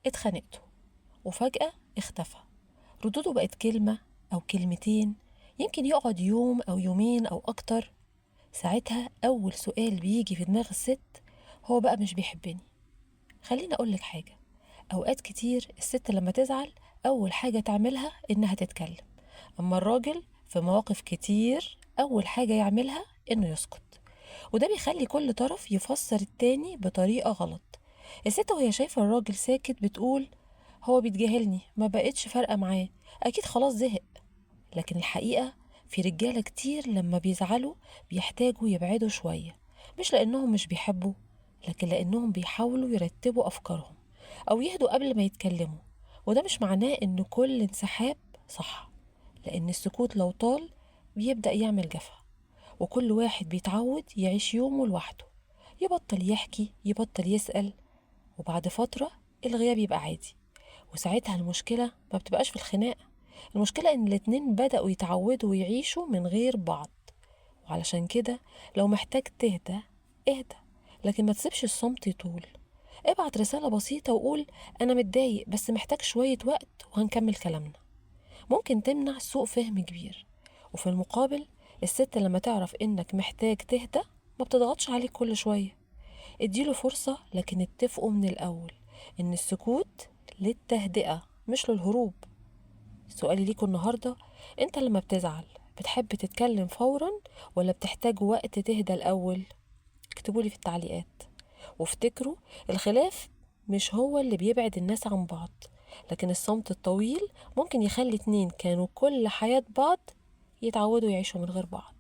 اتخانقتوا وفجأة اختفى. ردوده بقت كلمة أو كلمتين، يمكن يقعد يوم أو يومين أو أكتر. ساعتها أول سؤال بيجي في دماغ الست، هو بقى مش بيحبني؟ خليني أقولك حاجة، أوقات كتير الست لما تزعل أول حاجة تعملها إنها تتكلم، أما الراجل في مواقف كتير أول حاجة يعملها إنه يسكت. وده بيخلي كل طرف يفسر التاني بطريقة غلط. الست وهي شايفة الراجل ساكت بتقول هو بيتجاهلني، ما بقتش فارقة معاه، أكيد خلاص زهق. لكن الحقيقة في رجالة كتير لما بيزعلوا بيحتاجوا يبعدوا شوية، مش لأنهم مش بيحبوا، لكن لأنهم بيحاولوا يرتبوا أفكارهم أو يهدوا قبل ما يتكلموا. وده مش معناه إن كل انسحاب صح، لأن السكوت لو طال بيبدأ يعمل جفا، وكل واحد بيتعود يعيش يومه لوحده، يبطل يحكي يبطل يسأل، وبعد فترة الغياب يبقى عادي. وساعتها المشكلة ما بتبقاش في الخناقة، المشكلة إن الاتنين بدأوا يتعودوا ويعيشوا من غير بعض. وعلشان كده لو محتاج تهدى اهدى، لكن ما تسيبش الصمت يطول. ابعت رسالة بسيطة وقول أنا متضايق بس محتاج شوية وقت وهنكمل كلامنا. ممكن تمنع سوء فهم كبير. وفي المقابل الست لما تعرف إنك محتاج تهدى ما بتضغطش عليك كل شوية، اديله فرصة، لكن اتفقوا من الأول إن السكوت للتهدئة مش للهروب. سؤالي ليكوا النهاردة، انت لما بتزعل بتحب تتكلم فورا ولا بتحتاج وقت تهدى الأول؟ اكتبولي في التعليقات. وافتكروا، الخلاف مش هو اللي بيبعد الناس عن بعض، لكن الصمت الطويل ممكن يخلي اتنين كانوا كل حياة بعض يتعودوا يعيشوا من غير بعض.